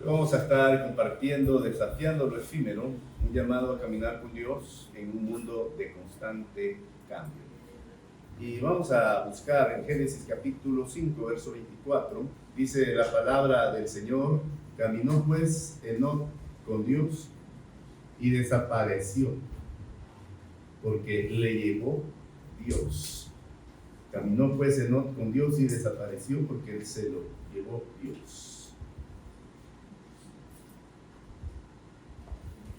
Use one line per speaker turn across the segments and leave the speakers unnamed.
Vamos a estar compartiendo, desafiando lo efímero, un llamado a caminar con Dios en un mundo de constante cambio. Y vamos a buscar en Génesis capítulo 5, verso 24, dice la palabra del Señor: caminó pues Enoc con Dios y desapareció, porque le llevó Dios. Caminó pues Enoc con Dios y desapareció, porque se lo llevó Dios.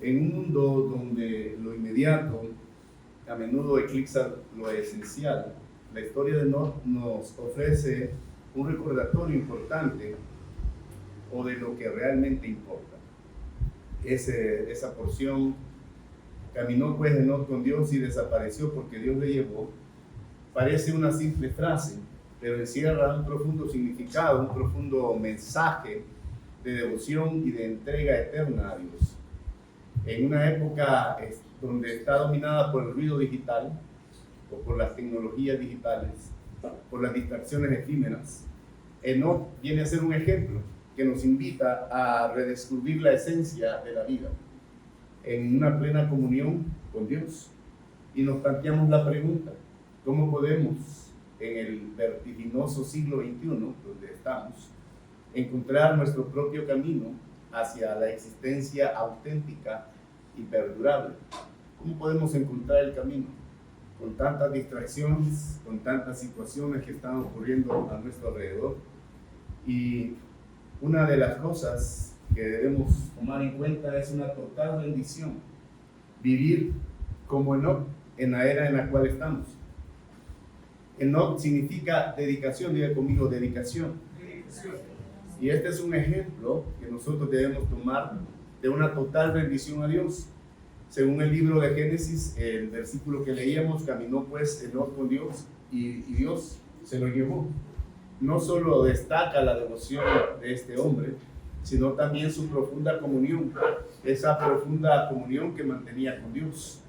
En un mundo donde lo inmediato a menudo eclipsa lo esencial, la historia de Enoc nos ofrece un recordatorio importante o de lo que realmente importa. Esa porción, caminó pues Enoc con Dios y desapareció porque Dios le llevó, parece una simple frase, pero encierra un profundo significado, un profundo mensaje de devoción y de entrega eterna a Dios. En una época donde está dominada por el ruido digital o por las tecnologías digitales, por las distracciones efímeras, Enoc viene a ser un ejemplo que nos invita a redescubrir la esencia de la vida en una plena comunión con Dios. Y nos planteamos la pregunta: ¿cómo podemos, en el vertiginoso siglo XXI donde estamos, encontrar nuestro propio camino hacia la existencia auténtica y perdurable? ¿Cómo podemos encontrar el camino con tantas distracciones, con tantas situaciones que están ocurriendo a nuestro alrededor? Y una de las cosas que debemos tomar en cuenta es una total bendición: vivir como Enoc en la era en la cual estamos. Enoc significa dedicación, diga conmigo, dedicación. Y este es un ejemplo que nosotros debemos tomar de una total rendición a Dios. Según el libro de Génesis, el versículo que leíamos, caminó pues Enoc con Dios y Dios se lo llevó. No solo destaca la devoción de este hombre, sino también su profunda comunión, esa profunda comunión que mantenía con Dios,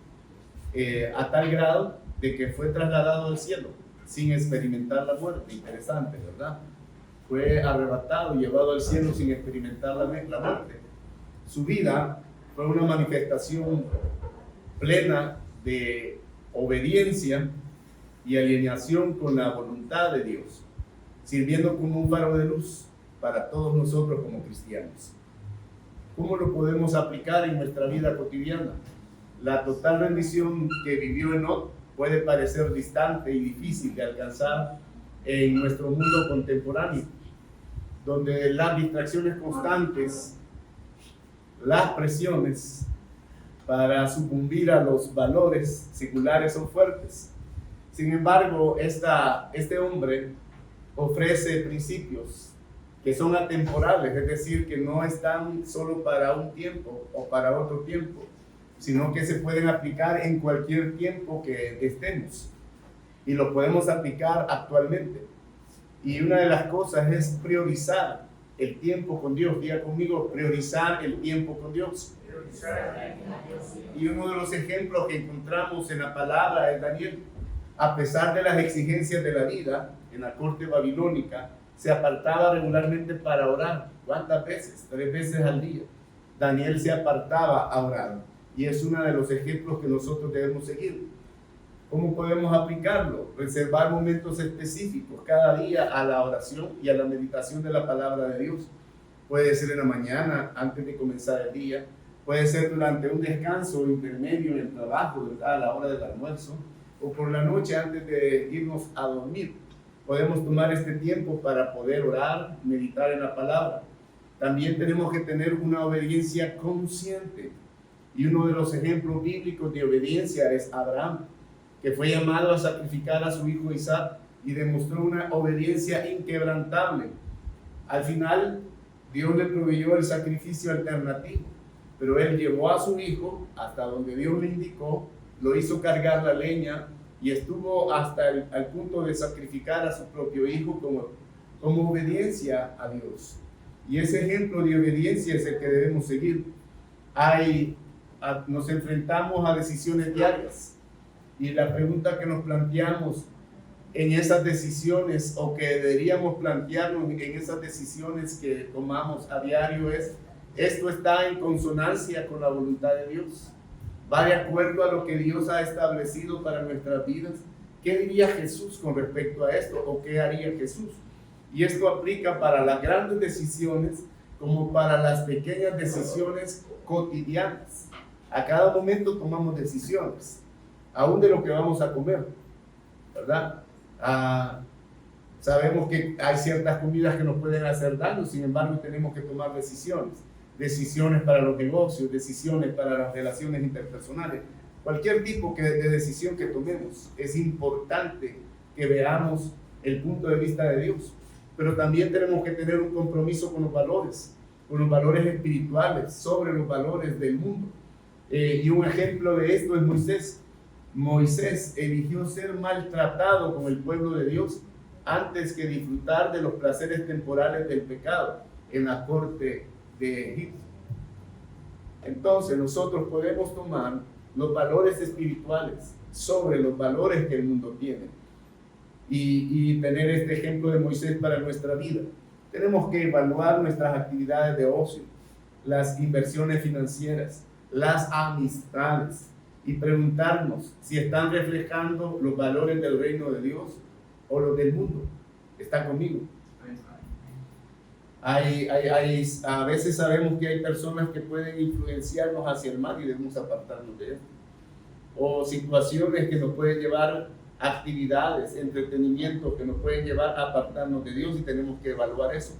a tal grado de que fue trasladado al cielo sin experimentar la muerte. Interesante, ¿verdad? Fue arrebatado y llevado al cielo sin experimentar la muerte. Su vida fue una manifestación plena de obediencia y alineación con la voluntad de Dios, sirviendo como un faro de luz para todos nosotros como cristianos. ¿Cómo lo podemos aplicar en nuestra vida cotidiana? La total rendición que vivió Enoc puede parecer distante y difícil de alcanzar en nuestro mundo contemporáneo, donde las distracciones constantes, las presiones para sucumbir a los valores seculares son fuertes. Sin embargo, este hombre ofrece principios que son atemporales, es decir, que no están solo para un tiempo o para otro tiempo, sino que se pueden aplicar en cualquier tiempo que estemos, y lo podemos aplicar actualmente. Y una de las cosas es priorizar el tiempo con Dios. Diga conmigo, priorizar el tiempo con Dios. Y uno de los ejemplos que encontramos en la palabra es Daniel. A pesar de las exigencias de la vida, en la corte babilónica, se apartaba regularmente para orar. ¿Cuántas veces? 3 veces al día. Daniel se apartaba a orar. Y es uno de los ejemplos que nosotros debemos seguir. ¿Cómo podemos aplicarlo? Reservar momentos específicos cada día a la oración y a la meditación de la palabra de Dios. Puede ser en la mañana, antes de comenzar el día. Puede ser durante un descanso intermedio en el trabajo, ¿verdad?, a la hora del almuerzo. O por la noche antes de irnos a dormir. Podemos tomar este tiempo para poder orar, meditar en la palabra. También tenemos que tener una obediencia consciente. Y uno de los ejemplos bíblicos de obediencia es Abraham, que fue llamado a sacrificar a su hijo Isaac y demostró una obediencia inquebrantable. Al final, Dios le proveyó el sacrificio alternativo, pero él llevó a su hijo hasta donde Dios le indicó, lo hizo cargar la leña y estuvo hasta al punto de sacrificar a su propio hijo como obediencia a Dios. Y ese ejemplo de obediencia es el que debemos seguir. Nos enfrentamos a decisiones diarias. Y la pregunta que nos planteamos en esas decisiones, o que deberíamos plantearnos en esas decisiones que tomamos a diario, es: Esto está en consonancia con la voluntad de Dios. Va de acuerdo a lo que Dios ha establecido para nuestras vidas. ¿Qué diría Jesús con respecto a esto? ¿O qué haría Jesús? Y esto aplica para las grandes decisiones como para las pequeñas decisiones cotidianas. A cada momento tomamos decisiones, aún de lo que vamos a comer, ¿verdad? Sabemos que hay ciertas comidas que nos pueden hacer daño, sin embargo tenemos que tomar decisiones. Decisiones para los negocios, decisiones para las relaciones interpersonales. Cualquier tipo de decisión que tomemos, es importante que veamos el punto de vista de Dios. Pero también tenemos que tener un compromiso con los valores espirituales, sobre los valores del mundo. Y un ejemplo de esto es Moisés. Moisés eligió ser maltratado con el pueblo de Dios antes que disfrutar de los placeres temporales del pecado en la corte de Egipto. Entonces nosotros podemos tomar los valores espirituales sobre los valores que el mundo tiene y tener este ejemplo de Moisés para nuestra vida. Tenemos que evaluar nuestras actividades de ocio, las inversiones financieras, las amistades y preguntarnos si están reflejando los valores del reino de Dios o los del mundo. ¿Está conmigo? A veces sabemos que hay personas que pueden influenciarnos hacia el mal y debemos apartarnos de esto. O situaciones que nos pueden llevar a actividades, entretenimiento que nos pueden llevar a apartarnos de Dios y tenemos que evaluar eso.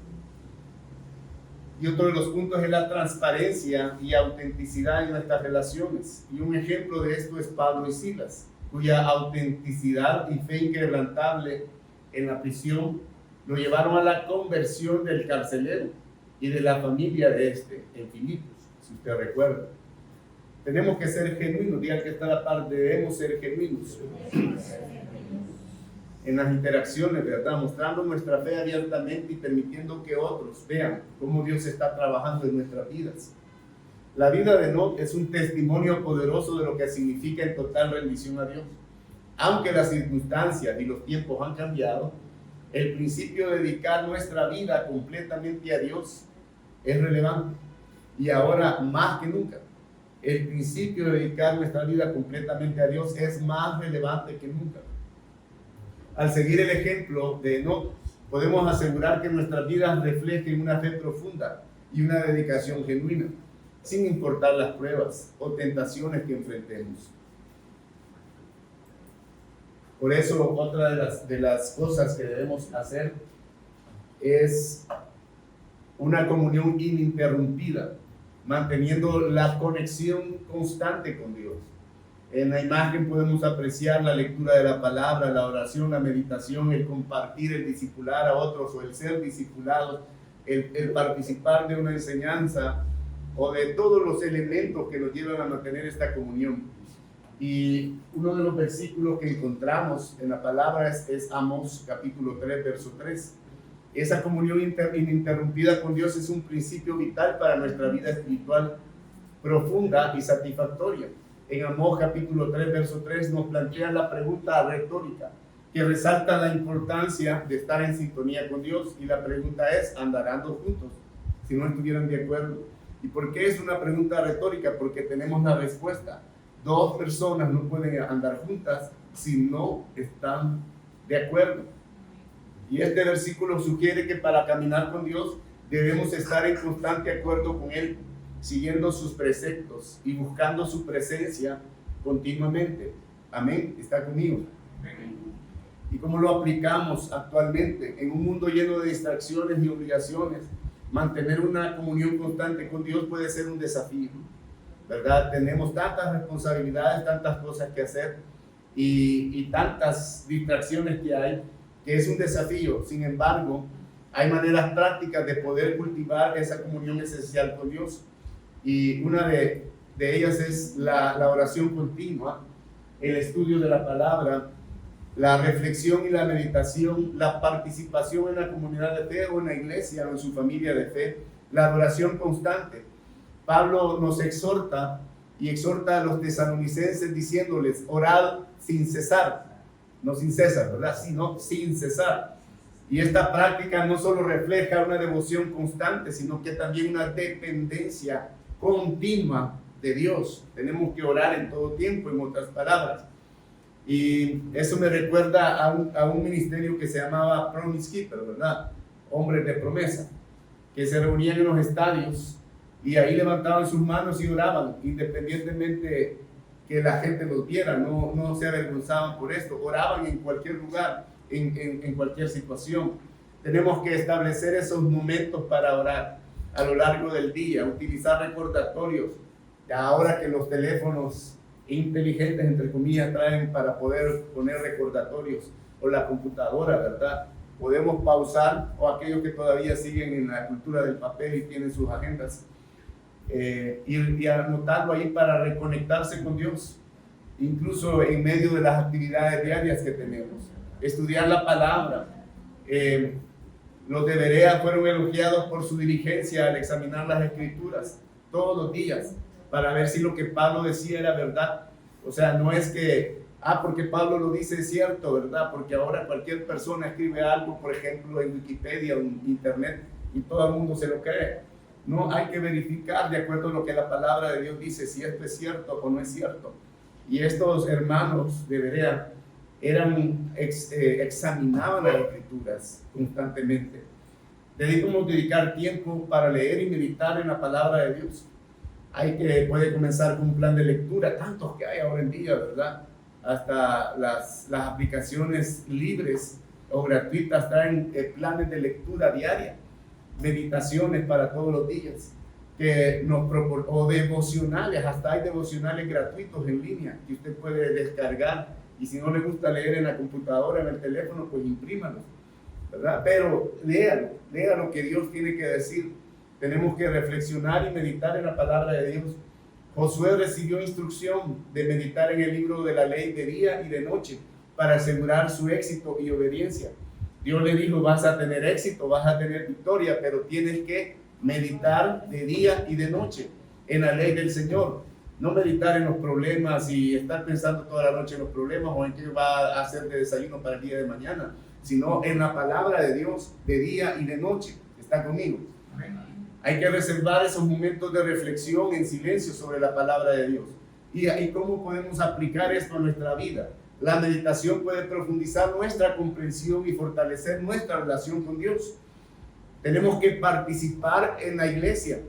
Y otro de los puntos es la transparencia y autenticidad en nuestras relaciones. Y un ejemplo de esto es Pablo y Silas, cuya autenticidad y fe inquebrantable en la prisión lo llevaron a la conversión del carcelero y de la familia de en Filipos, si usted recuerda. Tenemos que ser genuinos, diga que está a la par, debemos ser genuinos en las interacciones, ¿verdad? Mostrando nuestra fe abiertamente y permitiendo que otros vean cómo Dios está trabajando en nuestras vidas. La vida de Enoc es un testimonio poderoso de lo que significa en total rendición a Dios. Aunque las circunstancias y los tiempos han cambiado, el principio de dedicar nuestra vida completamente a Dios es relevante. Y ahora más que nunca, el principio de dedicar nuestra vida completamente a Dios es más relevante que nunca. Al seguir el ejemplo de Enoc, podemos asegurar que nuestras vidas reflejen una fe profunda y una dedicación genuina, sin importar las pruebas o tentaciones que enfrentemos. Por eso, otra de las cosas que debemos hacer es una comunión ininterrumpida, manteniendo la conexión constante con Dios. En la imagen podemos apreciar la lectura de la palabra, la oración, la meditación, el compartir, el discipular a otros o el ser discipulados, el participar de una enseñanza o de todos los elementos que nos llevan a mantener esta comunión. Y uno de los versículos que encontramos en la palabra es Amós capítulo 3, verso 3. Esa comunión ininterrumpida con Dios es un principio vital para nuestra vida espiritual profunda y satisfactoria. En Amós capítulo 3, verso 3 nos plantea la pregunta retórica que resalta la importancia de estar en sintonía con Dios. Y la pregunta es, ¿andarán juntos si no estuvieran de acuerdo? ¿Y por qué es una pregunta retórica? Porque tenemos la respuesta. Dos personas no pueden andar juntas si no están de acuerdo. Y este versículo sugiere que para caminar con Dios debemos estar en constante acuerdo con Él, siguiendo sus preceptos y buscando su presencia continuamente. Amén. ¿Está conmigo? Amén. ¿Y cómo lo aplicamos actualmente? En un mundo lleno de distracciones y obligaciones, mantener una comunión constante con Dios puede ser un desafío, ¿verdad? Tenemos tantas responsabilidades, tantas cosas que hacer y tantas distracciones que hay, que es un desafío. Sin embargo, hay maneras prácticas de poder cultivar esa comunión esencial con Dios. Y una de ellas es la oración continua, el estudio de la palabra, la reflexión y la meditación, la participación en la comunidad de fe o en la iglesia o en su familia de fe, la adoración constante. Pablo nos exhorta y exhorta a los tesalonicenses diciéndoles, orad sin cesar, no sin cesar, ¿verdad? Sino sin cesar. Y esta práctica no solo refleja una devoción constante, sino que también una dependencia continua de Dios. Tenemos que orar en todo tiempo, en otras palabras. Y eso me recuerda a un ministerio que se llamaba Promise Keeper, ¿verdad? Hombres de promesa, que se reunían en los estadios y ahí levantaban sus manos y oraban, independientemente que la gente los viera, no se avergonzaban por esto, oraban en cualquier lugar, en cualquier situación. Tenemos que establecer esos momentos para orar a lo largo del día, utilizar recordatorios. Ahora que los teléfonos inteligentes, entre comillas, traen para poder poner recordatorios, o la computadora, ¿verdad? Podemos pausar, o aquellos que todavía siguen en la cultura del papel y tienen sus agendas, y anotarlo ahí para reconectarse con Dios, incluso en medio de las actividades diarias que tenemos. Estudiar la palabra. Los de Berea fueron elogiados por su diligencia al examinar las escrituras todos los días para ver si lo que Pablo decía era verdad. O sea, no es que, porque Pablo lo dice es cierto, ¿verdad? Porque ahora cualquier persona escribe algo, por ejemplo, en Wikipedia o en Internet, y todo el mundo se lo cree. No, hay que verificar de acuerdo a lo que la palabra de Dios dice, si esto es cierto o no es cierto. Y estos hermanos de Berea examinaban las escrituras constantemente. Debemos dedicar tiempo para leer y meditar en la palabra de Dios. Puede comenzar con un plan de lectura, tantos que hay ahora en día, ¿verdad? Hasta las aplicaciones libres o gratuitas traen planes de lectura diaria, meditaciones para todos los días, o devocionales, hasta hay devocionales gratuitos en línea que usted puede descargar, y si no le gusta leer en la computadora, en el teléfono, pues imprímalo, ¿verdad? Pero lea lo que Dios tiene que decir. Tenemos que reflexionar y meditar en la palabra de Dios. Josué recibió instrucción de meditar en el libro de la ley de día y de noche para asegurar su éxito y obediencia. Dios le dijo, vas a tener éxito, vas a tener victoria, pero tienes que meditar de día y de noche en la ley del Señor. No meditar en los problemas y estar pensando toda la noche en los problemas o en qué va a hacer de desayuno para el día de mañana, sino en la palabra de Dios de día y de noche. ¿Está conmigo? Hay que reservar esos momentos de reflexión en silencio sobre la palabra de Dios. ¿Y cómo podemos aplicar esto a nuestra vida? La meditación puede profundizar nuestra comprensión y fortalecer nuestra relación con Dios. Tenemos que participar en la iglesia,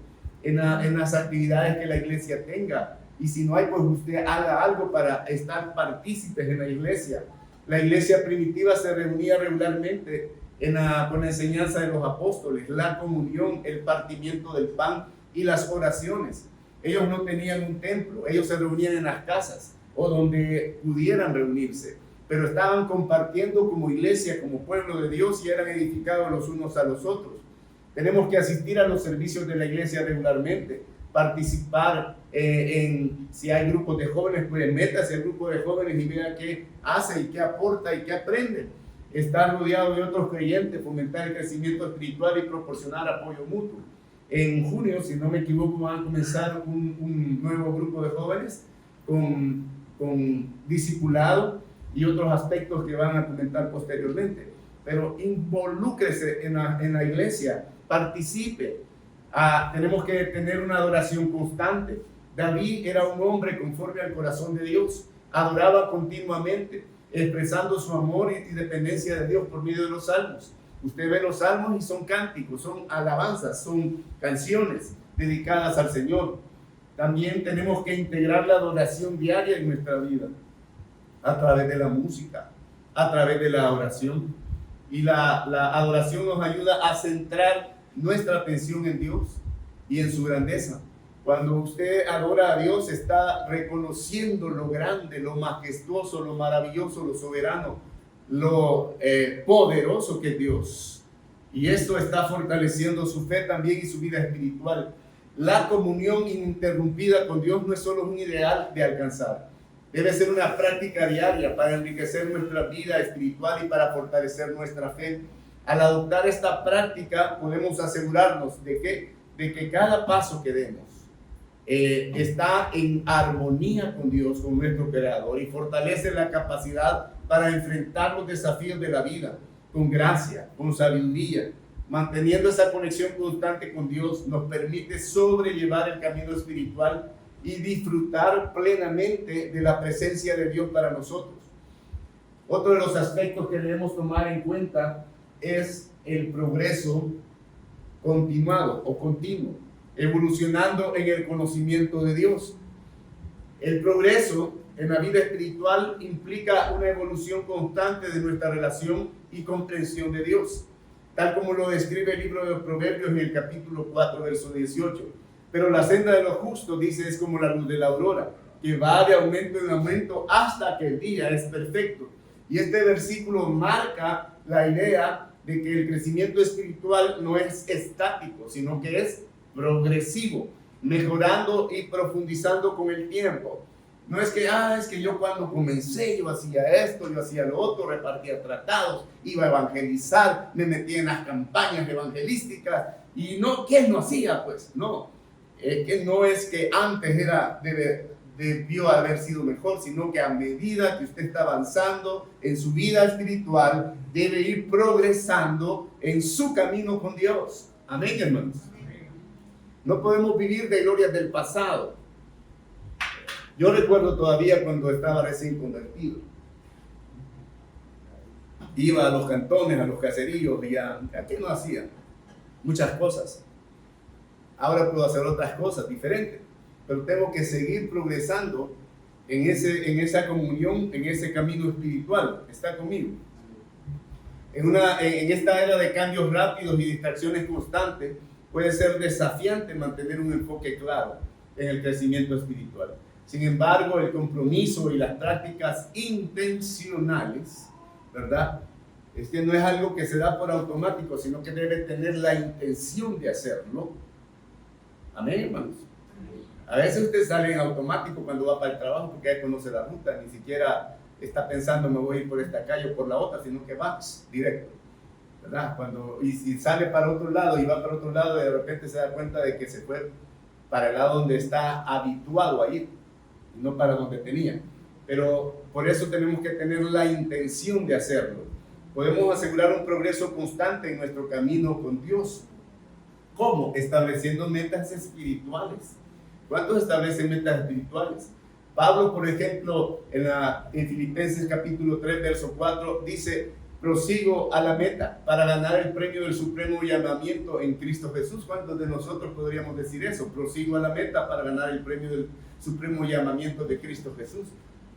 en las actividades que la iglesia tenga. Y si no hay, pues usted haga algo para estar partícipes en la iglesia. La iglesia primitiva se reunía regularmente con la enseñanza de los apóstoles, la comunión, el partimiento del pan y las oraciones. Ellos no tenían un templo, ellos se reunían en las casas o donde pudieran reunirse, pero estaban compartiendo como iglesia, como pueblo de Dios, y eran edificados los unos a los otros. Tenemos que asistir a los servicios de la iglesia regularmente, participar si hay grupos de jóvenes, pues métase al grupo de jóvenes y vea qué hace y qué aporta y qué aprende. Estar rodeado de otros creyentes, fomentar el crecimiento espiritual y proporcionar apoyo mutuo. En junio, si no me equivoco, van a comenzar un nuevo grupo de jóvenes con discipulado y otros aspectos que van a comentar posteriormente. Pero involúcrese en la iglesia, participe. Tenemos que tener una adoración constante. David era un hombre conforme al corazón de Dios, adoraba continuamente, expresando su amor y dependencia de Dios por medio de los salmos. Usted ve los salmos y son cánticos, son alabanzas, son canciones dedicadas al Señor. También tenemos que integrar la adoración diaria en nuestra vida, a través de la música, a través de la oración. Y la adoración nos ayuda a centrar nuestra atención en Dios y en su grandeza. Cuando usted adora a Dios, está reconociendo lo grande, lo majestuoso, lo maravilloso, lo soberano, lo poderoso que es Dios. Y esto está fortaleciendo su fe también y su vida espiritual. La comunión ininterrumpida con Dios no es solo un ideal de alcanzar. Debe ser una práctica diaria para enriquecer nuestra vida espiritual y para fortalecer nuestra fe. Al adoptar esta práctica, podemos asegurarnos de que cada paso que demos está en armonía con Dios, con nuestro Creador, y fortalece la capacidad para enfrentar los desafíos de la vida con gracia, con sabiduría, manteniendo esa conexión constante con Dios, nos permite sobrellevar el camino espiritual y disfrutar plenamente de la presencia de Dios para nosotros. Otro de los aspectos que debemos tomar en cuenta es el progreso continuado o continuo, evolucionando en el conocimiento de Dios. El progreso en la vida espiritual implica una evolución constante de nuestra relación y comprensión de Dios, tal como lo describe el libro de los Proverbios en el capítulo 4, verso 18. Pero la senda de los justos, dice, es como la luz de la aurora, que va de aumento en aumento hasta que el día es perfecto. Y este versículo marca la idea de que el crecimiento espiritual no es estático, sino que es progresivo, mejorando y profundizando con el tiempo. No es que, es que yo cuando comencé, yo hacía esto, yo hacía lo otro, repartía tratados, iba a evangelizar, me metía en las campañas evangelísticas, y no, ¿quién no hacía? Pues no, que no es que antes debió haber sido mejor, sino que a medida que usted está avanzando en su vida espiritual, debe ir progresando en su camino con Dios. Amén, hermanos. No podemos vivir de glorias del pasado. Yo recuerdo todavía cuando estaba recién convertido. Iba a los cantones, a los caseríos, y ¿a qué no hacía? Muchas cosas. Ahora puedo hacer otras cosas diferentes, pero tengo que seguir progresando en esa comunión, en ese camino espiritual. ¿Está conmigo? En esta era de cambios rápidos y distracciones constantes, puede ser desafiante mantener un enfoque claro en el crecimiento espiritual. Sin embargo, el compromiso y las prácticas intencionales, ¿verdad? Es que no es algo que se da por automático, sino que debe tener la intención de hacerlo. Amén, hermanos. A veces usted sale en automático cuando va para el trabajo porque ya conoce la ruta, ni siquiera está pensando me voy a ir por esta calle o por la otra, sino que va directo, ¿verdad? Y si sale para otro lado y va para otro lado, de repente se da cuenta de que se fue para el lado donde está habituado a ir, no para donde tenía. Pero por eso tenemos que tener la intención de hacerlo. Podemos asegurar un progreso constante en nuestro camino con Dios. ¿Cómo? Estableciendo metas espirituales. ¿Cuántos establecen metas espirituales? Pablo, por ejemplo, en Filipenses capítulo 3, verso 4, dice: prosigo a la meta para ganar el premio del supremo llamamiento en Cristo Jesús. ¿Cuántos de nosotros podríamos decir eso? Prosigo a la meta para ganar el premio del supremo llamamiento de Cristo Jesús.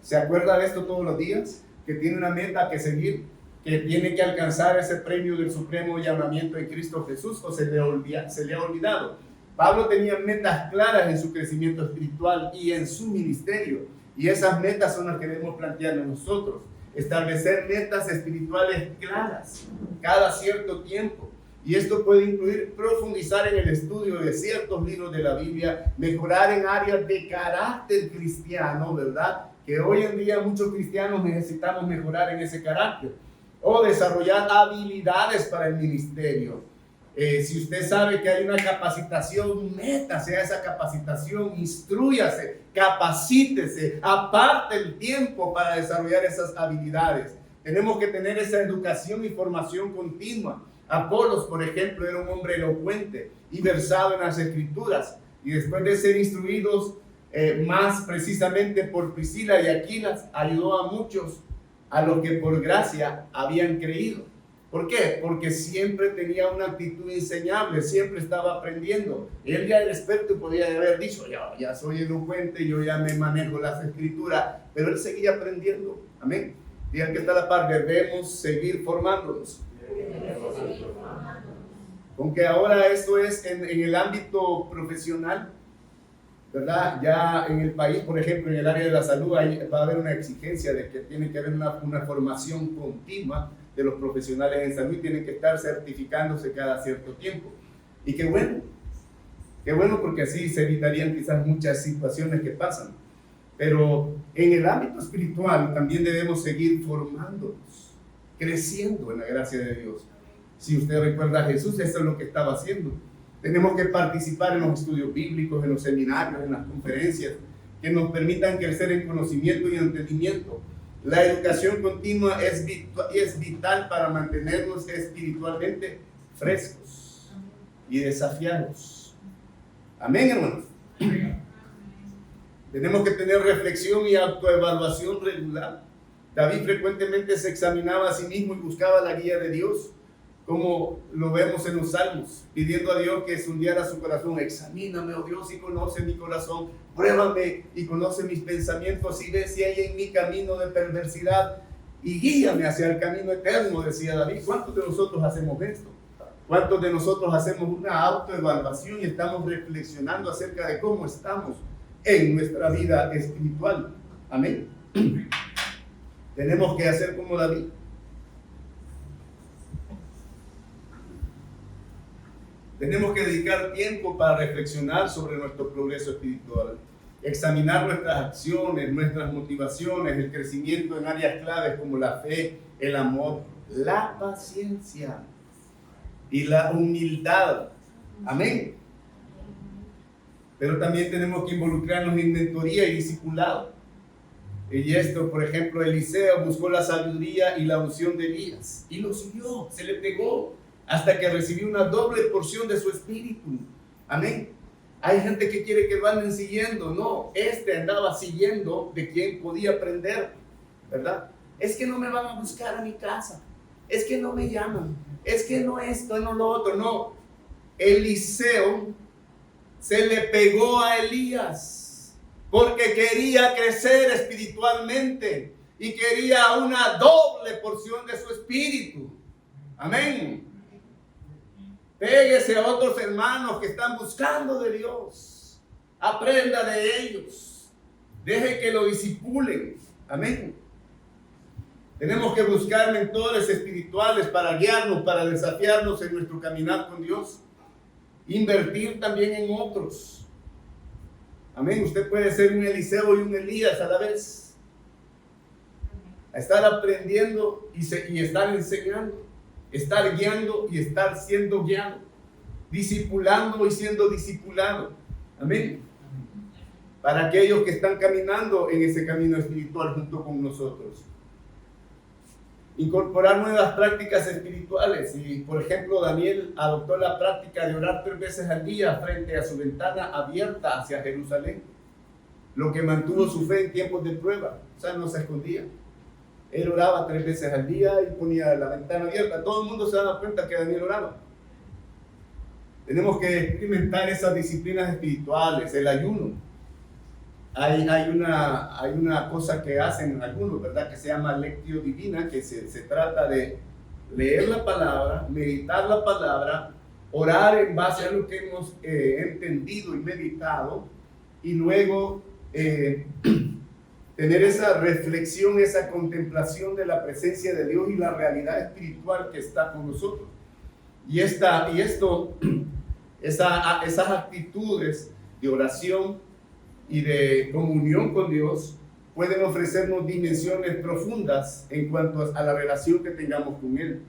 ¿Se acuerda de esto todos los días? Que tiene una meta que seguir, que tiene que alcanzar ese premio del supremo llamamiento en Cristo Jesús, o se le ha olvidado. Pablo tenía metas claras en su crecimiento espiritual y en su ministerio, y esas metas son las que debemos plantearnos nosotros. Establecer metas espirituales claras cada cierto tiempo, y esto puede incluir profundizar en el estudio de ciertos libros de la Biblia, mejorar en áreas de carácter cristiano, ¿verdad? Que hoy en día muchos cristianos necesitamos mejorar en ese carácter, o desarrollar habilidades para el ministerio. Si usted sabe que hay una capacitación, métase a esa capacitación, instrúyase, capacítese, aparte el tiempo para desarrollar esas habilidades. Tenemos que tener esa educación y formación continua. Apolos, por ejemplo, era un hombre elocuente y versado en las Escrituras, y después de ser instruidos más precisamente por Priscila y Aquilas, ayudó a muchos a los que por gracia habían creído. ¿Por qué? Porque siempre tenía una actitud enseñable, siempre estaba aprendiendo. Él ya era experto y podía haber dicho: ya soy elocuente, yo ya me manejo las Escrituras, pero él seguía aprendiendo. Amén. Digan que está a la par, debemos seguir formándonos. Aunque ahora esto es en el ámbito profesional, ¿verdad? Ya en el país, por ejemplo, en el área de la salud, va a haber una exigencia de que tiene que haber una formación continua de los profesionales en salud, y tienen que estar certificándose cada cierto tiempo. Y qué bueno porque así se evitarían quizás muchas situaciones que pasan. Pero en el ámbito espiritual también debemos seguir formándonos, creciendo en la gracia de Dios. Si usted recuerda a Jesús, eso es lo que estaba haciendo. Tenemos que participar en los estudios bíblicos, en los seminarios, en las conferencias, que nos permitan crecer en conocimiento y entendimiento. La educación continua es vital para mantenernos espiritualmente frescos y desafiados. Amén, hermanos. Tenemos que tener reflexión y autoevaluación regular. David frecuentemente se examinaba a sí mismo y buscaba la guía de Dios, como lo vemos en los Salmos, pidiendo a Dios que sondeara su corazón. Examíname, oh Dios, y conoce mi corazón. Pruébame y conoce mis pensamientos y ve si hay en mi camino de perversidad y guíame hacia el camino eterno, decía David. ¿Cuántos de nosotros hacemos esto? ¿Cuántos de nosotros hacemos una autoevaluación y estamos reflexionando acerca de cómo estamos en nuestra vida espiritual? Amén. Tenemos que hacer como David. Tenemos que dedicar tiempo para reflexionar sobre nuestro progreso espiritual, examinar nuestras acciones, nuestras motivaciones, el crecimiento en áreas claves como la fe, el amor, la paciencia y la humildad. Amén. Pero también tenemos que involucrarnos en mentoría y discipulado. Y esto, por ejemplo, Eliseo buscó la sabiduría y la unción de Elías y lo siguió, se le pegó hasta que recibió una doble porción de su espíritu. Amén. Hay gente que quiere que lo anden siguiendo. No, andaba siguiendo de quien podía aprender, ¿verdad? Es que no me van a buscar a mi casa, es que no me llaman, es que no esto, no lo otro. No, Eliseo se le pegó a Elías porque quería crecer espiritualmente y quería una doble porción de su espíritu. Amén. Péguese a otros hermanos que están buscando de Dios. Aprenda de ellos. Deje que lo disipulen. Amén. Tenemos que buscar mentores espirituales para guiarnos, para desafiarnos en nuestro caminar con Dios. Invertir también en otros. Amén. Usted puede ser un Eliseo y un Elías a la vez. Estar aprendiendo y estar enseñando. Estar guiando y estar siendo guiado. Discipulando y siendo discipulado. Amén. Para aquellos que están caminando en ese camino espiritual junto con nosotros. Incorporar nuevas prácticas espirituales. Y, por ejemplo, Daniel adoptó la práctica de orar 3 veces al día frente a su ventana abierta hacia Jerusalén. Lo que mantuvo su fe en tiempos de prueba. O sea, no se escondía. Él oraba 3 veces al día y ponía la ventana abierta. Todo el mundo se daba cuenta que Daniel oraba. Tenemos que experimentar esas disciplinas espirituales, el ayuno. Hay una cosa que hacen algunos, ¿verdad? Que se llama lectio divina, que se trata de leer la palabra, meditar la palabra, orar en base a lo que hemos entendido y meditado, y luego tener esa reflexión, esa contemplación de la presencia de Dios y la realidad espiritual que está con nosotros. Esas actitudes de oración y de comunión con Dios pueden ofrecernos dimensiones profundas en cuanto a la relación que tengamos con Él.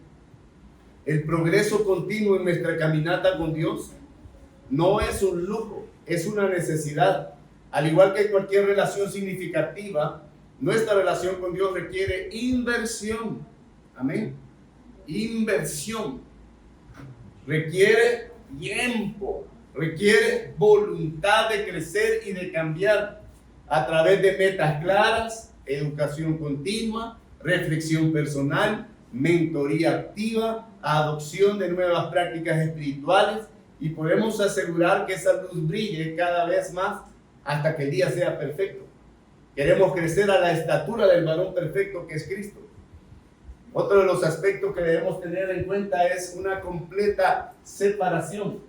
El progreso continuo en nuestra caminata con Dios no es un lujo, es una necesidad. Al igual que cualquier relación significativa, nuestra relación con Dios requiere inversión. Amén. Inversión. Requiere tiempo. Requiere voluntad de crecer y de cambiar a través de metas claras, educación continua, reflexión personal, mentoría activa, adopción de nuevas prácticas espirituales, y podemos asegurar que esa luz brille cada vez más hasta que el día sea perfecto. Queremos crecer a la estatura del varón perfecto que es Cristo. Otro de los aspectos que debemos tener en cuenta es una completa separación.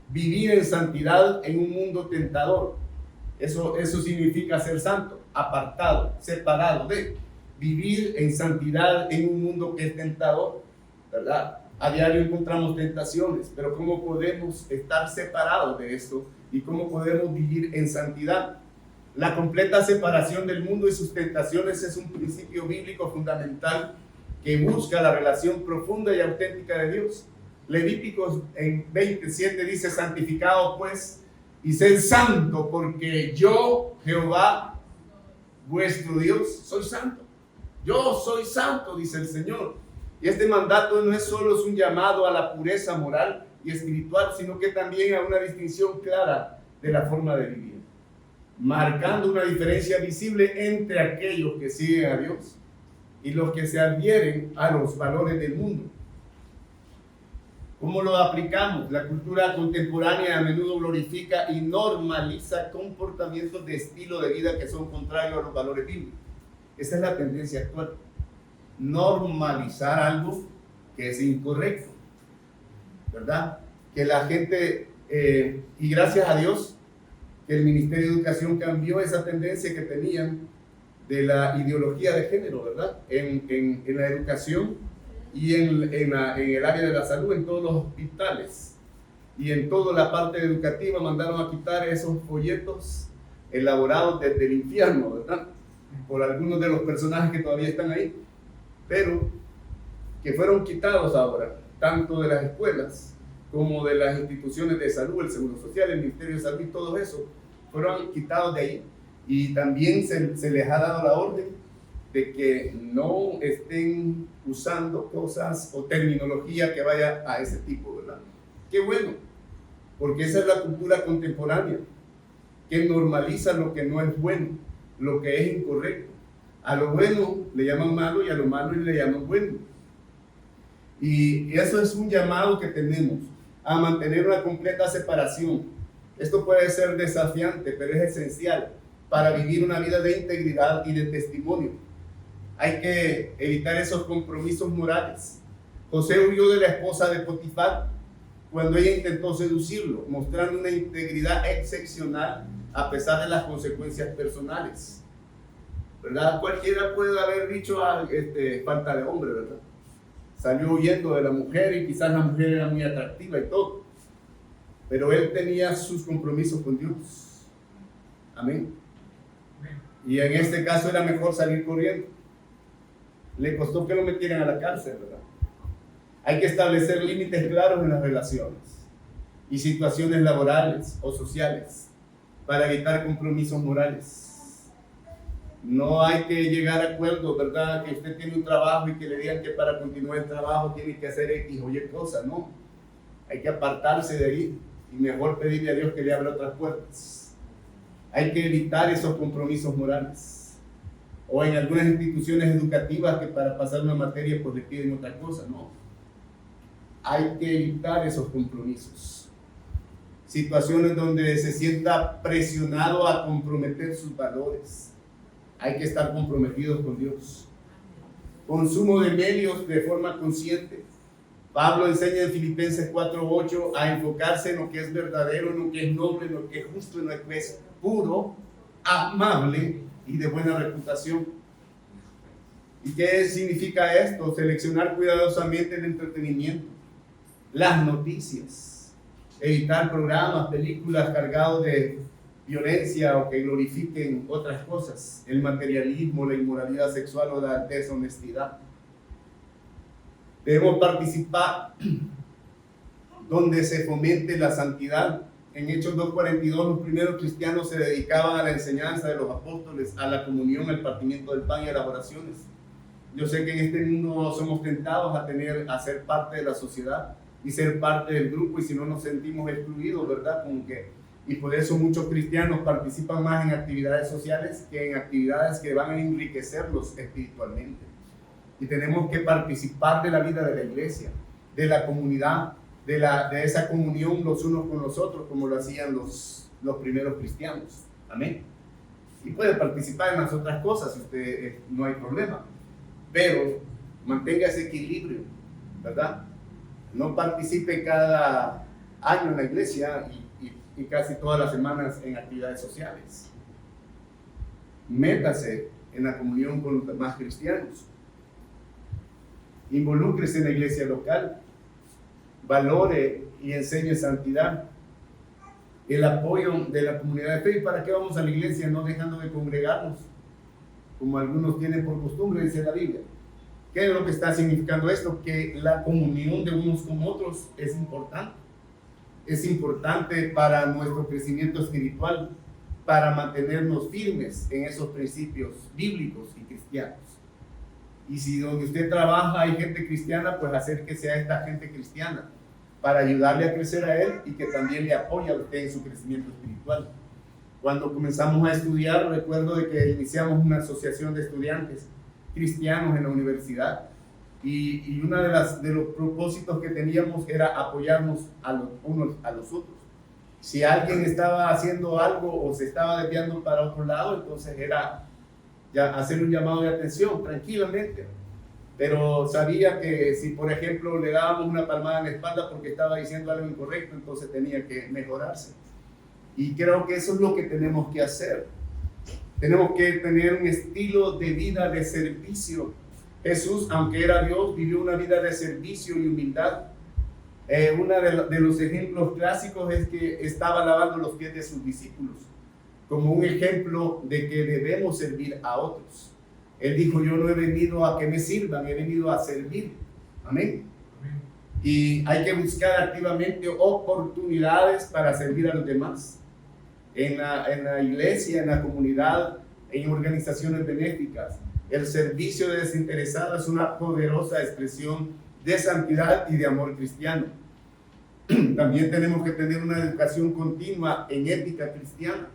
Vivir en santidad en un mundo tentador. Eso significa ser santo, apartado, separado de. Vivir en santidad en un mundo que es tentador, ¿verdad? A diario encontramos tentaciones, pero ¿cómo podemos estar separados de esto? ¿Y cómo podemos vivir en santidad? La completa separación del mundo y sus tentaciones es un principio bíblico fundamental que busca la relación profunda y auténtica de Dios. Levíticos en 27 dice: santificaos pues y sed santo, porque yo, Jehová, vuestro Dios, soy santo. Yo soy santo, dice el Señor. Y este mandato no es solo un llamado a la pureza moral y espiritual, sino que también a una distinción clara de la forma de vivir, marcando una diferencia visible entre aquellos que siguen a Dios y los que se adhieren a los valores del mundo. ¿Cómo lo aplicamos? La cultura contemporánea a menudo glorifica y normaliza comportamientos de estilo de vida que son contrarios a los valores bíblicos. Esa es la tendencia actual. Normalizar algo que es incorrecto, ¿verdad? Que la gente, y gracias a Dios, que el Ministerio de Educación cambió esa tendencia que tenían de la ideología de género, ¿verdad? En la educación y en el área de la salud, en todos los hospitales y en toda la parte educativa mandaron a quitar esos folletos elaborados desde el infierno, ¿verdad? Por algunos de los personajes que todavía están ahí, pero que fueron quitados ahora, tanto de las escuelas como de las instituciones de salud, el Seguro Social, el Ministerio de Salud y todo eso, fueron quitados de ahí. Y también se les ha dado la orden de que no estén usando cosas o terminología que vaya a ese tipo, ¿verdad? Qué bueno, porque esa es la cultura contemporánea, que normaliza lo que no es bueno, lo que es incorrecto. A lo bueno le llaman malo y a lo malo le llaman bueno. Y eso es un llamado que tenemos a mantener una completa separación. Esto puede ser desafiante, pero es esencial para vivir una vida de integridad y de testimonio. Hay que evitar esos compromisos morales. José huyó de la esposa de Potifar cuando ella intentó seducirlo, mostrando una integridad excepcional a pesar de las consecuencias personales, ¿verdad? Cualquiera puede haber dicho falta de hombre, ¿verdad? Salió huyendo de la mujer y quizás la mujer era muy atractiva y todo, pero él tenía sus compromisos con Dios. Amén. Y en este caso era mejor salir corriendo. Le costó que lo metieran a la cárcel, ¿verdad? Hay que establecer límites claros en las relaciones y situaciones laborales o sociales para evitar compromisos morales. No hay que llegar a acuerdos, ¿verdad? Que usted tiene un trabajo y que le digan que para continuar el trabajo tiene que hacer X o Y cosas, no. Hay que apartarse de ahí y mejor pedirle a Dios que le abra otras puertas. Hay que evitar esos compromisos morales. O en algunas instituciones educativas que para pasar una materia pues le piden otra cosa, no. Hay que evitar esos compromisos. Situaciones donde se sienta presionado a comprometer sus valores. Hay que estar comprometidos con Dios. Consumo de medios de forma consciente. Pablo enseña en Filipenses 4:8 a enfocarse en lo que es verdadero, en lo que es noble, en lo que es justo, en lo que es puro, amable y de buena reputación. ¿Y qué significa esto? Seleccionar cuidadosamente el entretenimiento, las noticias, evitar programas, películas cargados de violencia o que glorifiquen otras cosas, el materialismo, la inmoralidad sexual o la deshonestidad. Debemos participar donde se fomente la santidad. En Hechos 2:42 los primeros cristianos se dedicaban a la enseñanza de los apóstoles, a la comunión, al partimiento del pan y a las oraciones. Yo sé que en este mundo somos tentados a ser parte de la sociedad y ser parte del grupo, y si no nos sentimos excluidos, ¿verdad? Y por eso muchos cristianos participan más en actividades sociales que en actividades que van a enriquecerlos espiritualmente. Y tenemos que participar de la vida de la iglesia, de la comunidad, de esa comunión los unos con los otros, como lo hacían los primeros cristianos. Amén. Y puede participar en las otras cosas si usted no hay problema, pero mantenga ese equilibrio, ¿verdad? No participe cada año en la iglesia y casi todas las semanas en actividades sociales. Métase en la comunión con los demás cristianos. Involúcrese en la iglesia local. Valore y enseñe santidad. El apoyo de la comunidad de fe. ¿Y para qué vamos a la iglesia? No dejando de congregarnos, como algunos tienen por costumbre, dice la Biblia. ¿Qué es lo que está significando esto? Que la comunión de unos con otros es importante. Es importante para nuestro crecimiento espiritual. para mantenernos firmes en esos principios bíblicos y cristianos. Y si donde usted trabaja hay gente cristiana, pues acérquese a esta gente cristiana para ayudarle a crecer a él y que también le apoye a usted en su crecimiento espiritual. Cuando comenzamos a estudiar, recuerdo de que iniciamos una asociación de estudiantes cristianos en la universidad y uno de los propósitos que teníamos era apoyarnos a los unos a los otros. Si alguien estaba haciendo algo o se estaba desviando para otro lado, entonces era ya hacer un llamado de atención tranquilamente. Pero sabía que si, por ejemplo, le dábamos una palmada en la espalda porque estaba diciendo algo incorrecto, entonces tenía que mejorarse. Y creo que eso es lo que tenemos que hacer. Tenemos que tener un estilo de vida de servicio. Jesús, aunque era Dios, vivió una vida de servicio y humildad. Uno de los ejemplos clásicos es que estaba lavando los pies de sus discípulos, como un ejemplo de que debemos servir a otros. Él dijo, yo no he venido a que me sirvan, he venido a servir. Amén. Y hay que buscar activamente oportunidades para servir a los demás. En la iglesia, en la comunidad, en organizaciones benéficas. El servicio desinteresado es una poderosa expresión de santidad y de amor cristiano. También tenemos que tener una educación continua en ética cristiana.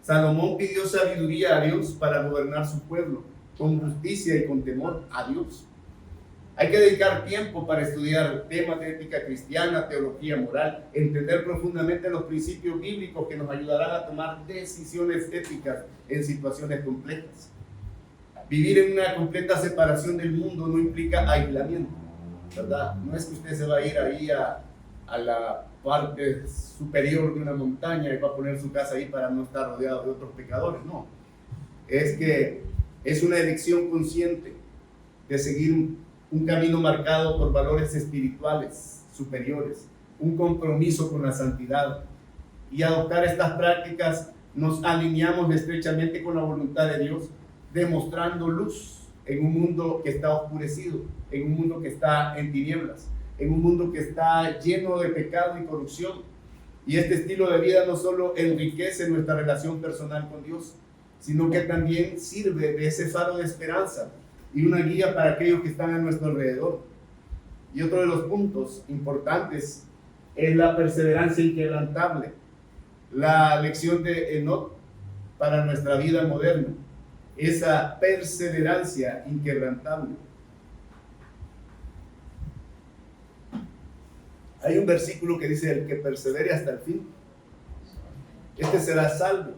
Salomón pidió sabiduría a Dios para gobernar su pueblo, con justicia y con temor a Dios. Hay que dedicar tiempo para estudiar temas de ética cristiana, teología moral, entender profundamente los principios bíblicos que nos ayudarán a tomar decisiones éticas en situaciones complejas. Vivir en una completa separación del mundo no implica aislamiento, ¿verdad? No es que usted se va a ir ahí a la parte superior de una montaña y va a poner su casa ahí para no estar rodeado de otros pecadores, no. Es que es una elección consciente de seguir un camino marcado por valores espirituales superiores, un compromiso con la santidad. Y adoptar estas prácticas nos alineamos estrechamente con la voluntad de Dios, demostrando luz en un mundo que está oscurecido, en un mundo que está en tinieblas, en un mundo que está lleno de pecado y corrupción. Y este estilo de vida no solo enriquece nuestra relación personal con Dios, sino que también sirve de ese faro de esperanza y una guía para aquellos que están a nuestro alrededor. Y otro de los puntos importantes es la perseverancia inquebrantable, la lección de Enoch para nuestra vida moderna, esa perseverancia inquebrantable. Hay un versículo que dice, el que persevere hasta el fin, este será salvo.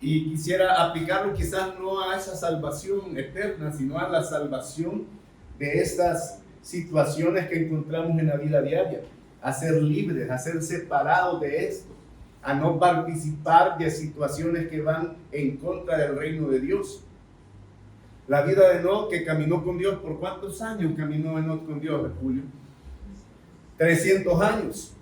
Y quisiera aplicarlo quizás no a esa salvación eterna, sino a la salvación de estas situaciones que encontramos en la vida diaria, a ser libres, a ser separados de esto, a no participar de situaciones que van en contra del reino de Dios. La vida de Enoch, que caminó con Dios, ¿por cuántos años caminó Enoch con Dios, Julio? 300 años.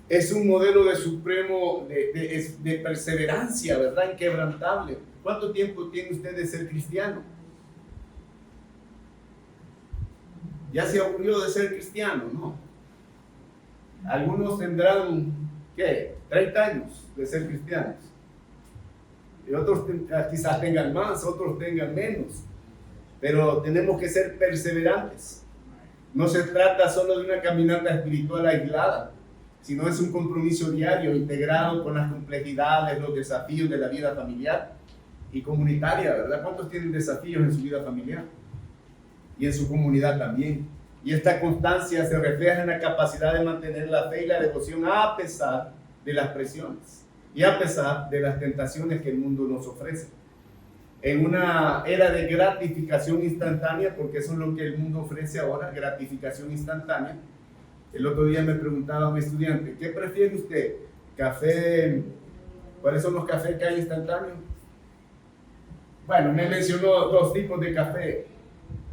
Es un modelo de supremo, de perseverancia, ¿verdad? Inquebrantable. ¿Cuánto tiempo tiene usted de ser cristiano? ¿Ya se aburrió de ser cristiano? No. Algunos tendrán, ¿qué? 30 años de ser cristianos. Y otros quizás tengan más, otros tengan menos. Pero tenemos que ser perseverantes. No se trata solo de una caminata espiritual aislada, sino es un compromiso diario, integrado con las complejidades, los desafíos de la vida familiar y comunitaria, ¿verdad? ¿Cuántos tienen desafíos en su vida familiar? Y en su comunidad también. Y esta constancia se refleja en la capacidad de mantener la fe y la devoción a pesar de las presiones y a pesar de las tentaciones que el mundo nos ofrece. En una era de gratificación instantánea, porque eso es lo que el mundo ofrece ahora, gratificación instantánea. El otro día me preguntaba a un estudiante, ¿qué prefiere usted? ¿Café? ¿Cuáles son los cafés que hay instantáneos? Bueno, me mencionó 2 tipos de café.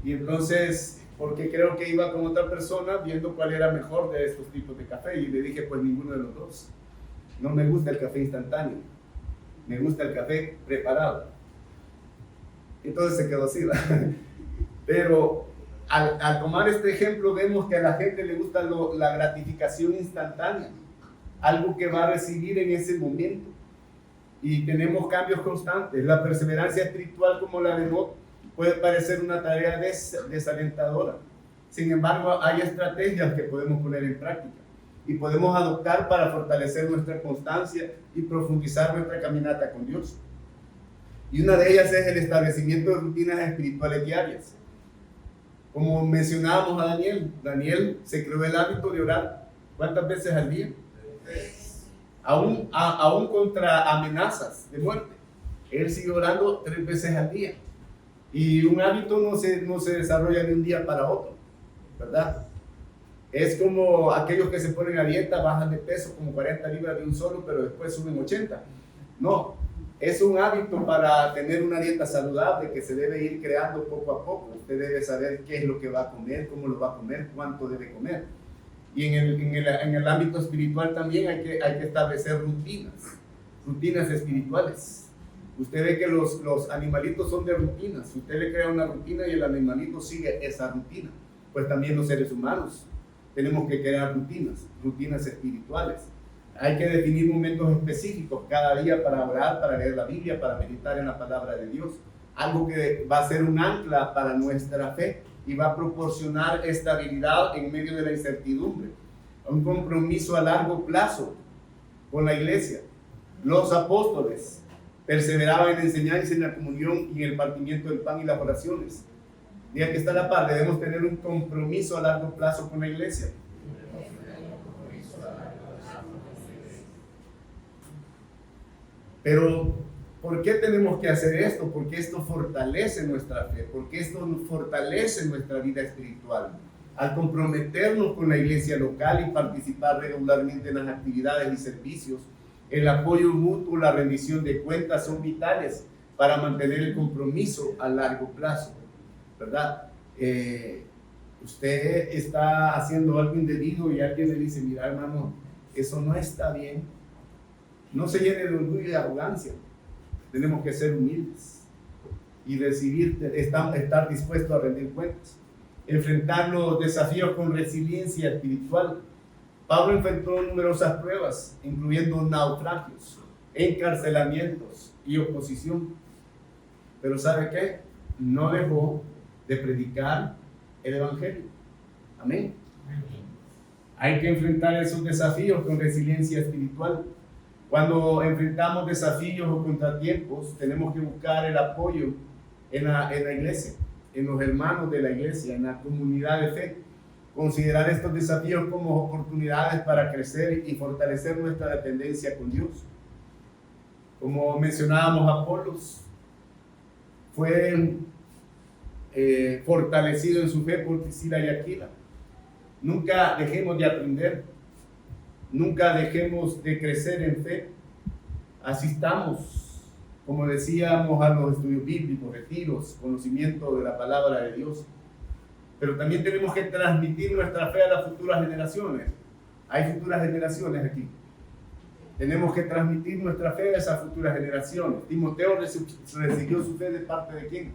Y entonces, porque creo que iba con otra persona viendo cuál era mejor de estos tipos de café. Y le dije, pues ninguno de los dos. No me gusta el café instantáneo. Me gusta el café preparado. Entonces se quedó así, ¿verdad? Pero al tomar este ejemplo vemos que a la gente le gusta la gratificación instantánea, algo que va a recibir en ese momento. y tenemos cambios constantes. La perseverancia espiritual como la de Lot puede parecer una tarea desalentadora. Sin embargo, hay estrategias que podemos poner en práctica y podemos adoptar para fortalecer nuestra constancia y profundizar nuestra caminata con Dios. Y una de ellas es el establecimiento de rutinas espirituales diarias. Como mencionábamos a Daniel se creó el hábito de orar. ¿Cuántas veces al día? Aún contra amenazas de muerte. Él sigue orando 3 veces al día. Y un hábito no se desarrolla de un día para otro, ¿verdad? Es como aquellos que se ponen a dieta, bajan de peso como 40 libras de un solo, pero después suben 80. No, es un hábito para tener una dieta saludable que se debe ir creando poco a poco. Usted debe saber qué es lo que va a comer, cómo lo va a comer, cuánto debe comer. Y en el ámbito espiritual también hay que establecer rutinas espirituales. Usted ve que los animalitos son de rutinas. Usted le crea una rutina y el animalito sigue esa rutina. Pues también los seres humanos tenemos que crear rutinas espirituales. Hay que definir momentos específicos cada día para orar, para leer la Biblia, para meditar en la palabra de Dios. Algo que va a ser un ancla para nuestra fe y va a proporcionar estabilidad en medio de la incertidumbre. Un compromiso a largo plazo con la iglesia. Los apóstoles perseveraban en la enseñanza, en la comunión y en el partimiento del pan y las oraciones. Diga que está a la par, debemos tener un compromiso a largo plazo con la iglesia. Pero, ¿por qué tenemos que hacer esto? Porque esto fortalece nuestra fe, porque esto fortalece nuestra vida espiritual. Al comprometernos con la iglesia local y participar regularmente en las actividades y servicios, el apoyo mutuo, la rendición de cuentas son vitales para mantener el compromiso a largo plazo, ¿verdad? Usted está haciendo algo indebido y alguien le dice, mira hermano, eso no está bien. No se llene de orgullo y de arrogancia. Tenemos que ser humildes y estar dispuestos a rendir cuentas. Enfrentar los desafíos con resiliencia espiritual. Pablo enfrentó numerosas pruebas, incluyendo naufragios, encarcelamientos y oposición. Pero ¿sabe qué? No dejó de predicar el Evangelio. Amén. Hay que enfrentar esos desafíos con resiliencia espiritual. Cuando enfrentamos desafíos o contratiempos, tenemos que buscar el apoyo en la iglesia, en los hermanos de la iglesia, en la comunidad de fe. Considerar estos desafíos como oportunidades para crecer y fortalecer nuestra dependencia con Dios. Como mencionábamos, Apolos fue fortalecido en su fe por Priscila y Aquila. Nunca dejemos de aprender, nunca dejemos de crecer en fe. Asistamos, como decíamos, a los estudios bíblicos, retiros, conocimiento de la palabra de Dios. Pero también tenemos que transmitir nuestra fe a las futuras generaciones. Hay futuras generaciones aquí. Tenemos que transmitir nuestra fe a esas futuras generaciones. Timoteo recibió su fe de parte de quién?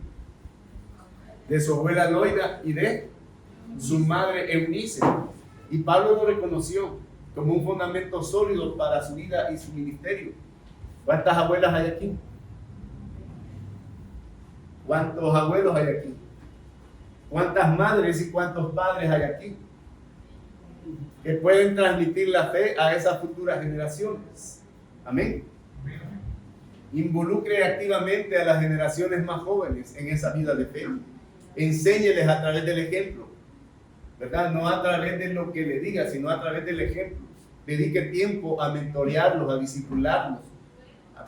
De su abuela Loida y de su madre Eunice. Y Pablo lo reconoció como un fundamento sólido para su vida y su ministerio. ¿Cuántas abuelas hay aquí? ¿Cuántos abuelos hay aquí? ¿Cuántas madres y cuántos padres hay aquí que pueden transmitir la fe a esas futuras generaciones? Amén. Involucre activamente a las generaciones más jóvenes en esa vida de fe. Enséñeles a través del ejemplo, ¿verdad? No a través de lo que le diga, sino a través del ejemplo. Dedique tiempo a mentorearlos, a discipularlos,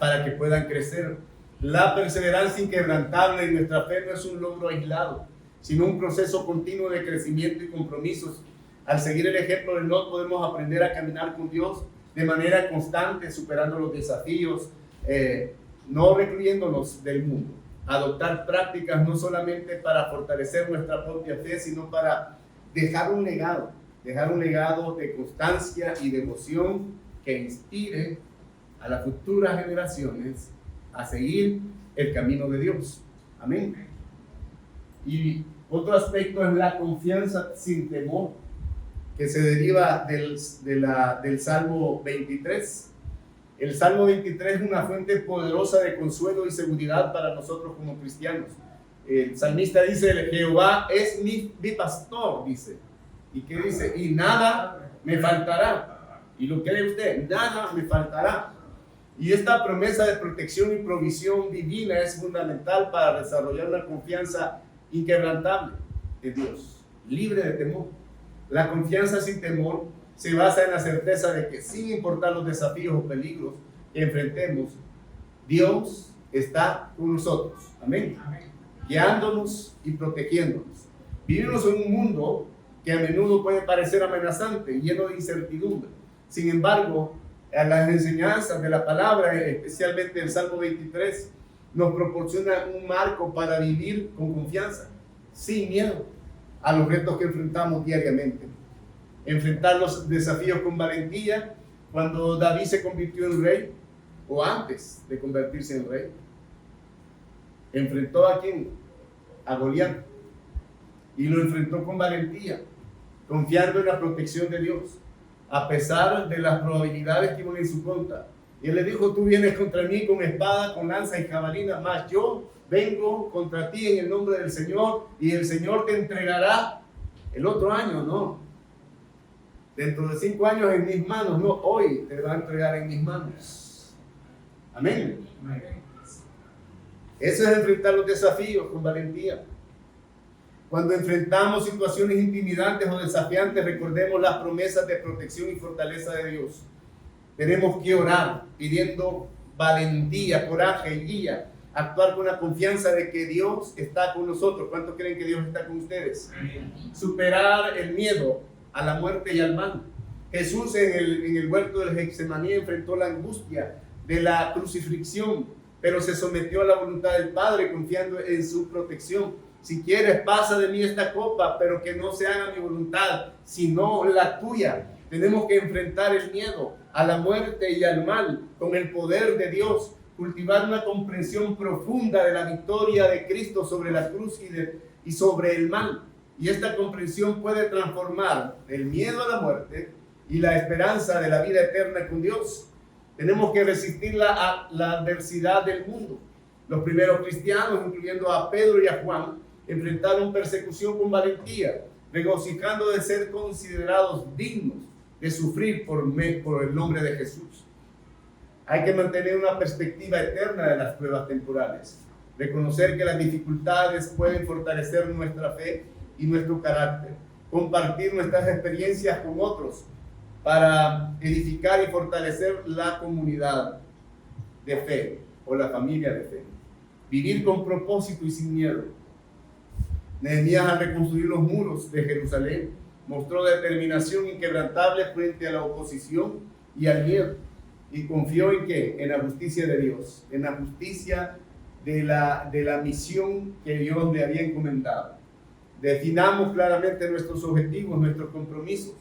para que puedan crecer. La perseverancia inquebrantable en nuestra fe no es un logro aislado, sino un proceso continuo de crecimiento y compromisos. Al seguir el ejemplo de Lot, podemos aprender a caminar con Dios de manera constante, superando los desafíos, no recluyéndonos del mundo. Adoptar prácticas no solamente para fortalecer nuestra propia fe, sino para dejar un legado de constancia y devoción que inspire a las futuras generaciones a seguir el camino de Dios. Amén. Y otro aspecto es la confianza sin temor, que se deriva del Salmo 23. El Salmo 23 es una fuente poderosa de consuelo y seguridad para nosotros como cristianos. El salmista dice: Jehová es mi pastor, dice. ¿Y qué dice? Y nada me faltará. ¿Y lo cree usted? Nada me faltará. Y esta promesa de protección y provisión divina es fundamental para desarrollar una confianza inquebrantable en Dios, libre de temor. La confianza sin temor se basa en la certeza de que, sin importar los desafíos o peligros que enfrentemos, Dios está con nosotros. Amén. Guiándonos y protegiéndonos. Vivimos en un mundo que a menudo puede parecer amenazante, lleno de incertidumbre. Sin embargo, a las enseñanzas de la palabra, especialmente el Salmo 23, nos proporciona un marco para vivir con confianza, sin miedo, a los retos que enfrentamos diariamente. Enfrentar los desafíos con valentía. Cuando David se convirtió en rey, o antes de convertirse en rey, enfrentó a quién? A Goliat, y lo enfrentó con valentía, confiando en la protección de Dios, a pesar de las probabilidades que iban en su contra. Y él le dijo: tú vienes contra mí con espada, con lanza y jabalina, mas yo vengo contra ti en el nombre del Señor, y el Señor te entregará el otro año, no, dentro de 5 años en mis manos, no, hoy te va a entregar en mis manos. Amén. Eso es enfrentar los desafíos con valentía. Cuando enfrentamos situaciones intimidantes o desafiantes, recordemos las promesas de protección y fortaleza de Dios. Tenemos que orar pidiendo valentía, coraje y guía. Actuar con la confianza de que Dios está con nosotros. ¿Cuántos creen que Dios está con ustedes? Superar el miedo a la muerte y al mal. Jesús en el huerto del Getsemaní enfrentó la angustia de la crucifixión, pero se sometió a la voluntad del Padre confiando en su protección. Si quieres, pasa de mí esta copa, pero que no se haga mi voluntad, sino la tuya. Tenemos que enfrentar el miedo a la muerte y al mal con el poder de Dios, cultivar una comprensión profunda de la victoria de Cristo sobre la cruz y sobre el mal. Y esta comprensión puede transformar el miedo a la muerte y la esperanza de la vida eterna con Dios. Tenemos que resistir la adversidad del mundo. Los primeros cristianos, incluyendo a Pedro y a Juan, enfrentaron persecución con valentía, regocijando de ser considerados dignos de sufrir por el nombre de Jesús. Hay que mantener una perspectiva eterna de las pruebas temporales, reconocer que las dificultades pueden fortalecer nuestra fe y nuestro carácter, compartir nuestras experiencias con otros para edificar y fortalecer la comunidad de fe o la familia de fe, vivir con propósito y sin miedo. Nehemías, al reconstruir los muros de Jerusalén, mostró determinación inquebrantable frente a la oposición y al miedo, y confió en ¿qué? En la justicia de Dios, en la justicia de la misión que Dios le había encomendado. Definamos claramente nuestros objetivos, nuestros compromisos,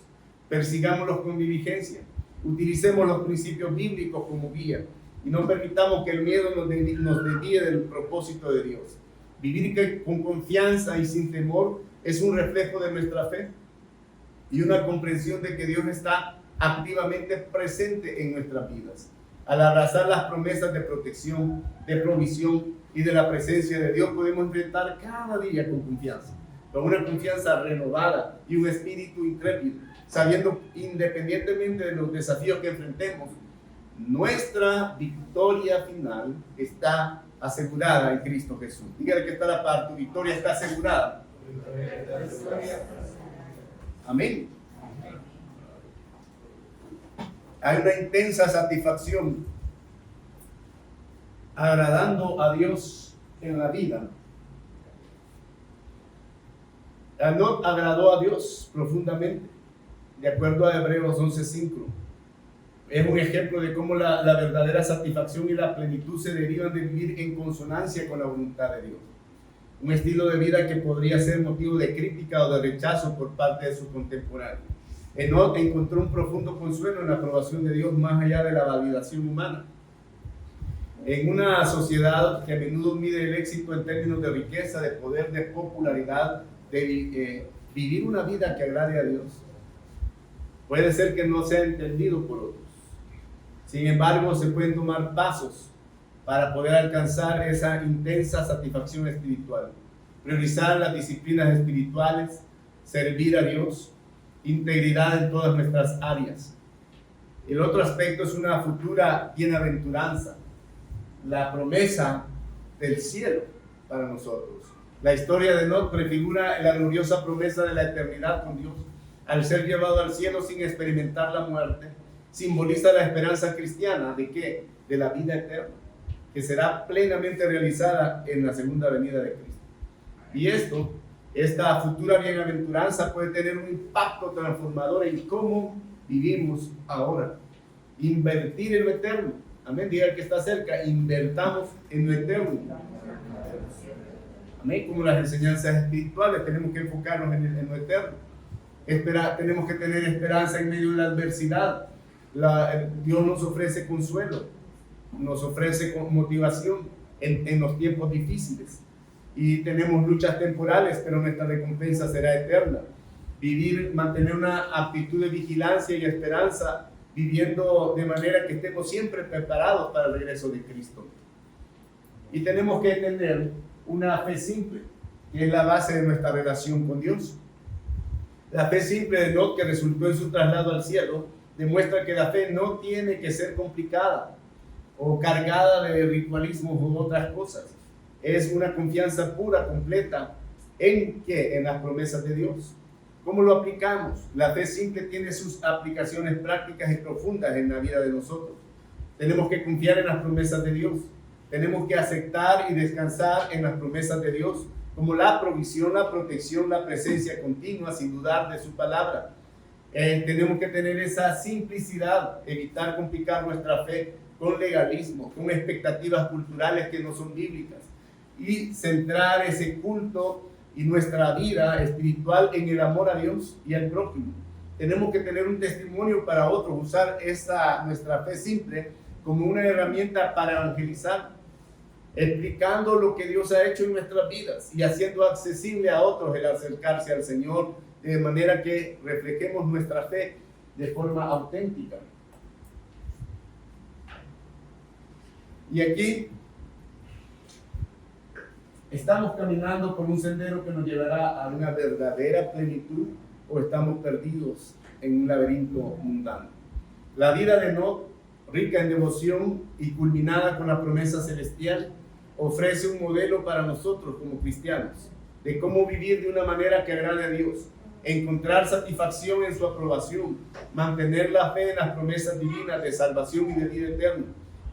persigámoslos con diligencia, utilicemos los principios bíblicos como guía y no permitamos que el miedo nos desvíe del propósito de Dios. Vivir con confianza y sin temor es un reflejo de nuestra fe y una comprensión de que Dios está activamente presente en nuestras vidas. Al abrazar las promesas de protección, de provisión y de la presencia de Dios, podemos enfrentar cada día con confianza, con una confianza renovada y un espíritu intrépido, sabiendo, independientemente de los desafíos que enfrentemos, nuestra victoria final está asegurada en Cristo Jesús. Dígale que está a la par, tu victoria está asegurada. Amén. Hay una intensa satisfacción agradando a Dios en la vida. Enoc agradó a Dios profundamente, de acuerdo a Hebreos 11:5. Es un ejemplo de cómo la verdadera satisfacción y la plenitud se derivan de vivir en consonancia con la voluntad de Dios. Un estilo de vida que podría ser motivo de crítica o de rechazo por parte de sus contemporáneos. Enoc encontró un profundo consuelo en la aprobación de Dios más allá de la validación humana. En una sociedad que a menudo mide el éxito en términos de riqueza, de poder, de popularidad, de vivir una vida que agrade a Dios, puede ser que no sea entendido por otros. Sin embargo, se pueden tomar pasos para poder alcanzar esa intensa satisfacción espiritual. Priorizar las disciplinas espirituales, servir a Dios, integridad en todas nuestras áreas. El otro aspecto es una futura bienaventuranza, la promesa del cielo para nosotros. La historia de Enoc prefigura la gloriosa promesa de la eternidad con Dios. Al ser llevado al cielo sin experimentar la muerte, simboliza la esperanza cristiana ¿de qué? De la vida eterna, que será plenamente realizada en la segunda venida de Cristo. Y esta futura bienaventuranza puede tener un impacto transformador en cómo vivimos ahora. Invertir en lo eterno. Amén. Diga el que está cerca, invertamos en lo eterno. Amén. Como las enseñanzas espirituales, tenemos que enfocarnos en lo eterno. Tenemos que tener esperanza en medio de la adversidad. Dios nos ofrece consuelo, nos ofrece motivación en los tiempos difíciles. Y tenemos luchas temporales, pero nuestra recompensa será eterna. Mantener una actitud de vigilancia y esperanza, viviendo de manera que estemos siempre preparados para el regreso de Cristo. Y tenemos que tener una fe simple, que es la base de nuestra relación con Dios. La fe simple de Enoc, que resultó en su traslado al cielo, demuestra que la fe no tiene que ser complicada o cargada de ritualismos u otras cosas. Es una confianza pura, completa, ¿en qué? En las promesas de Dios. ¿Cómo lo aplicamos? La fe simple tiene sus aplicaciones prácticas y profundas en la vida de nosotros. Tenemos que confiar en las promesas de Dios. Tenemos que aceptar y descansar en las promesas de Dios, como la provisión, la protección, la presencia continua, sin dudar de su palabra. Tenemos que tener esa simplicidad, evitar complicar nuestra fe con legalismo, con expectativas culturales que no son bíblicas, y centrar ese culto y nuestra vida espiritual en el amor a Dios y al prójimo. Tenemos que tener un testimonio para otros, usar nuestra fe simple como una herramienta para evangelizar, explicando lo que Dios ha hecho en nuestras vidas y haciendo accesible a otros el acercarse al Señor, de manera que reflejemos nuestra fe de forma auténtica. Y aquí ¿estamos caminando por un sendero que nos llevará a una verdadera plenitud o estamos perdidos en un laberinto mundano? La vida de Enoc, rica en devoción y culminada con la promesa celestial, ofrece un modelo para nosotros como cristianos de cómo vivir de una manera que agrade a Dios, encontrar satisfacción en su aprobación, mantener la fe en las promesas divinas de salvación y de vida eterna.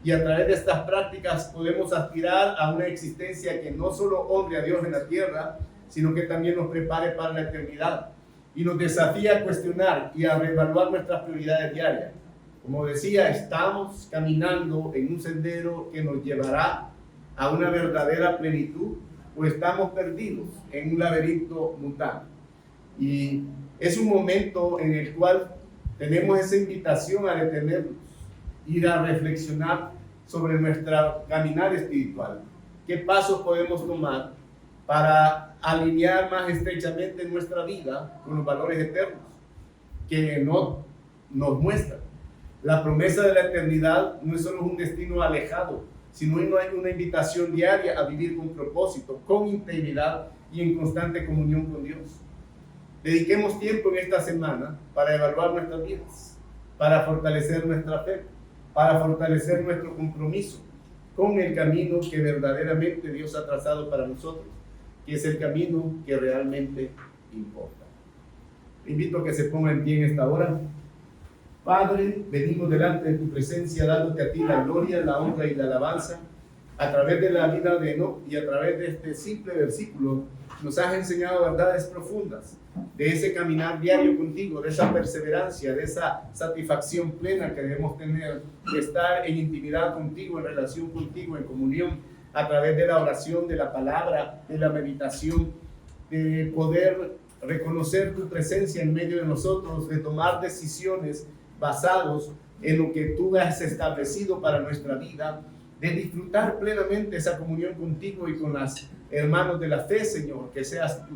Y a través de estas prácticas podemos aspirar a una existencia que no solo honre a Dios en la tierra, sino que también nos prepare para la eternidad y nos desafía a cuestionar y a reevaluar nuestras prioridades diarias. Como decía, estamos caminando en un sendero que nos llevará a una verdadera plenitud o estamos perdidos en un laberinto mundano. Y es un momento en el cual tenemos esa invitación a detenernos, ir a reflexionar sobre nuestro caminar espiritual. ¿Qué pasos podemos tomar para alinear más estrechamente nuestra vida con los valores eternos que no nos muestran? La promesa de la eternidad no es solo un destino alejado, sino una invitación diaria a vivir con propósito, con integridad y en constante comunión con Dios. Dediquemos tiempo en esta semana para evaluar nuestras vidas, para fortalecer nuestra fe, para fortalecer nuestro compromiso con el camino que verdaderamente Dios ha trazado para nosotros, que es el camino que realmente importa. Te invito a que se ponga en pie en esta hora. Padre, venimos delante de tu presencia dándote a ti la gloria, la honra y la alabanza. A través de la vida de Enoc y a través de este simple versículo nos has enseñado verdades profundas de ese caminar diario contigo, de esa perseverancia, de esa satisfacción plena que debemos tener, de estar en intimidad contigo, en relación contigo, en comunión, a través de la oración, de la palabra, de la meditación, de poder reconocer tu presencia en medio de nosotros, de tomar decisiones basados en lo que tú has establecido para nuestra vida, de disfrutar plenamente esa comunión contigo y con los hermanos de la fe, Señor, que seas tú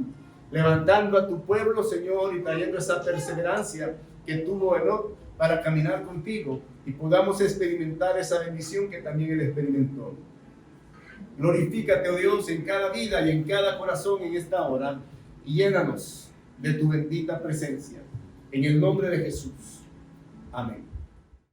levantando a tu pueblo, Señor, y trayendo esa perseverancia que tuvo Enoc para caminar contigo y podamos experimentar esa bendición que también él experimentó. Glorifícate, oh Dios, en cada vida y en cada corazón en esta hora y llénanos de tu bendita presencia. En el nombre de Jesús. Amén.